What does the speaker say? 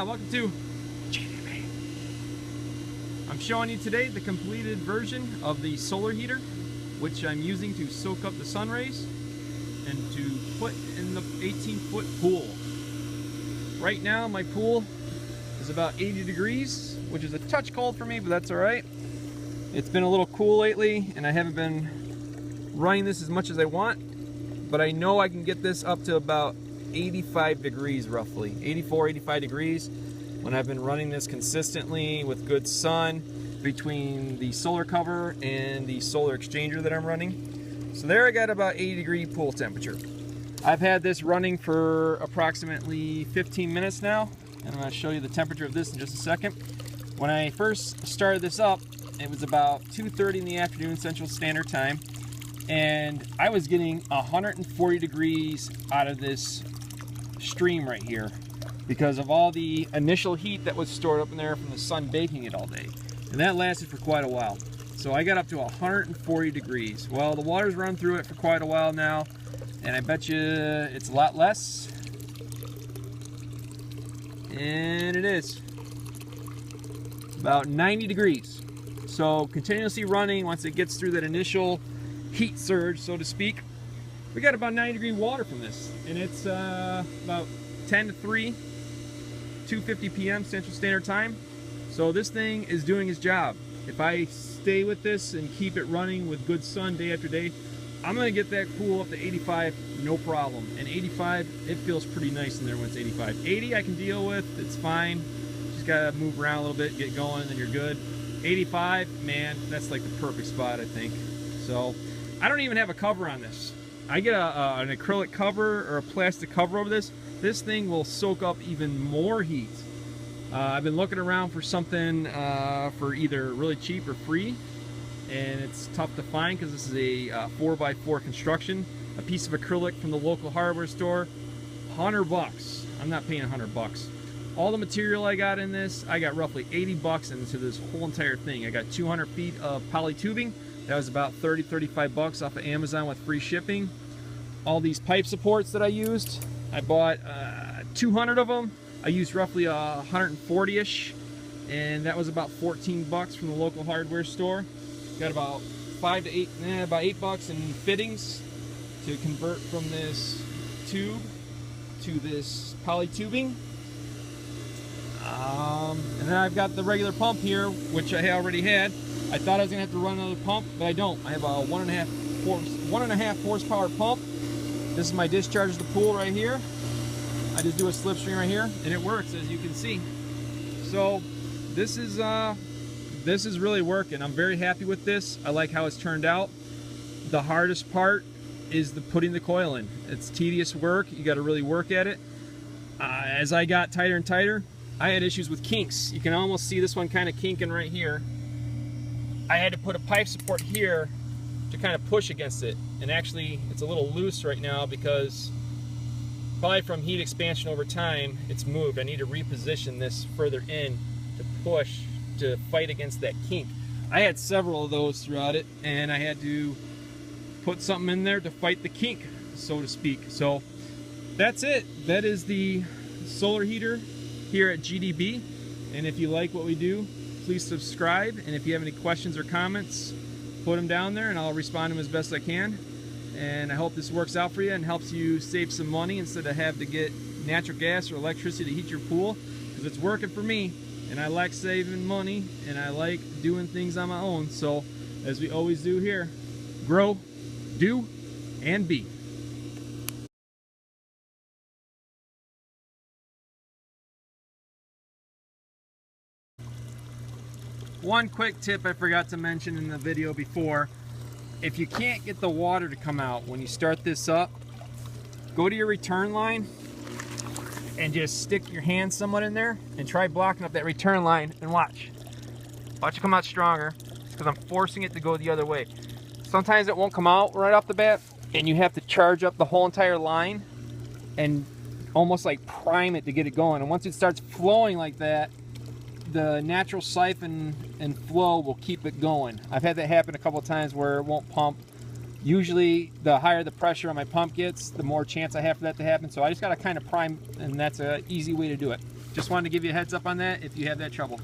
Welcome to GDB. I'm showing you today the completed version of the solar heater, which I'm using to soak up the sun rays and to put in the 18-foot pool. Right now my pool is about 80 degrees, which is a touch cold for me, but that's alright. It's been a little cool lately and I haven't been running this as much as I want, but I know I can get this up to about 85 degrees roughly, 84, 85 degrees when I've been running this consistently with good sun between the solar cover and the solar exchanger that I'm running. So there I got about 80 degree pool temperature. I've had this running for approximately 15 minutes now, and I'm going to show you the temperature of this in just a second. When I first started this up, it was about 2:30 in the afternoon Central Standard Time, and I was getting 140 degrees out of this stream right here because of all the initial heat that was stored up in there from the sun baking it all day, and that lasted for quite a while. So I got up to 140 degrees. Well, the water's run through it for quite a while now, and I bet you it's a lot less, and it is about 90 degrees. So continuously running, once it gets through that initial heat surge, so to speak, we got about 90 degree water from this, and it's about 10 to 3, 2:50 p.m. Central Standard Time. So this thing is doing its job. If I stay with this and keep it running with good sun day after day, I'm gonna get that pool up to 85, no problem. And 85, it feels pretty nice in there when it's 85. 80 I can deal with, it's fine. Just gotta move around a little bit, get going, and then you're good. 85, man, that's like the perfect spot, I think. So I don't even have a cover on this. I get an acrylic cover or a plastic cover over this. This thing will soak up even more heat. I've been looking around for something for either really cheap or free, and it's tough to find because this is a 4x4 construction. A piece of acrylic from the local hardware store, 100 bucks. I'm not paying 100 bucks. All the material I got in this, I got roughly 80 bucks into this whole entire thing. I got 200 feet of poly tubing. That was about 30, 35 bucks off of Amazon with free shipping. All these pipe supports that I used, I bought 200 of them. I used roughly 140-ish, and that was about 14 bucks from the local hardware store. Got about about 8 bucks in fittings to convert from this tube to this poly tubing. And then I've got the regular pump here, which I already had. I thought I was gonna have to run another pump, but I don't. I have a 1.5 horsepower pump. This is my discharge of the pool right here. I just do a slipstream right here, and it works, as you can see. So this is really working. I'm very happy with this. I like how it's turned out. The hardest part is putting the coil in. It's tedious work. You got to really work at it. As I got tighter and tighter, I had issues with kinks. You can almost see this one kind of kinking right here. I had to put a pipe support here to kind of push against it, and actually it's a little loose right now because probably from heat expansion over time it's moved. I need to reposition this further in to push to fight against that kink. I had several of those throughout it, and I had to put something in there to fight the kink, so to speak. So that's it. That is the solar heater here at GDB, and if you like what we do, please subscribe, and if you have any questions or comments, put them down there and I'll respond to them as best I can. And I hope this works out for you and helps you save some money instead of having to get natural gas or electricity to heat your pool, because it's working for me, and I like saving money and I like doing things on my own. So as we always do here, grow, do, and be. One quick tip I forgot to mention in the video before: if you can't get the water to come out when you start this up, go to your return line and just stick your hand somewhat in there and try blocking up that return line, and watch it come out stronger, because I'm forcing it to go the other way. sometimes it won't come out right off the bat, and you have to charge up the whole entire line and almost like prime it to get it going. And once it starts flowing like that, the natural siphon and flow will keep it going. I've had that happen a couple of times where it won't pump. Usually the higher the pressure on my pump gets, the more chance I have for that to happen. So I just got to kind of prime, and that's an easy way to do it. Just wanted to give you a heads up on that if you have that trouble.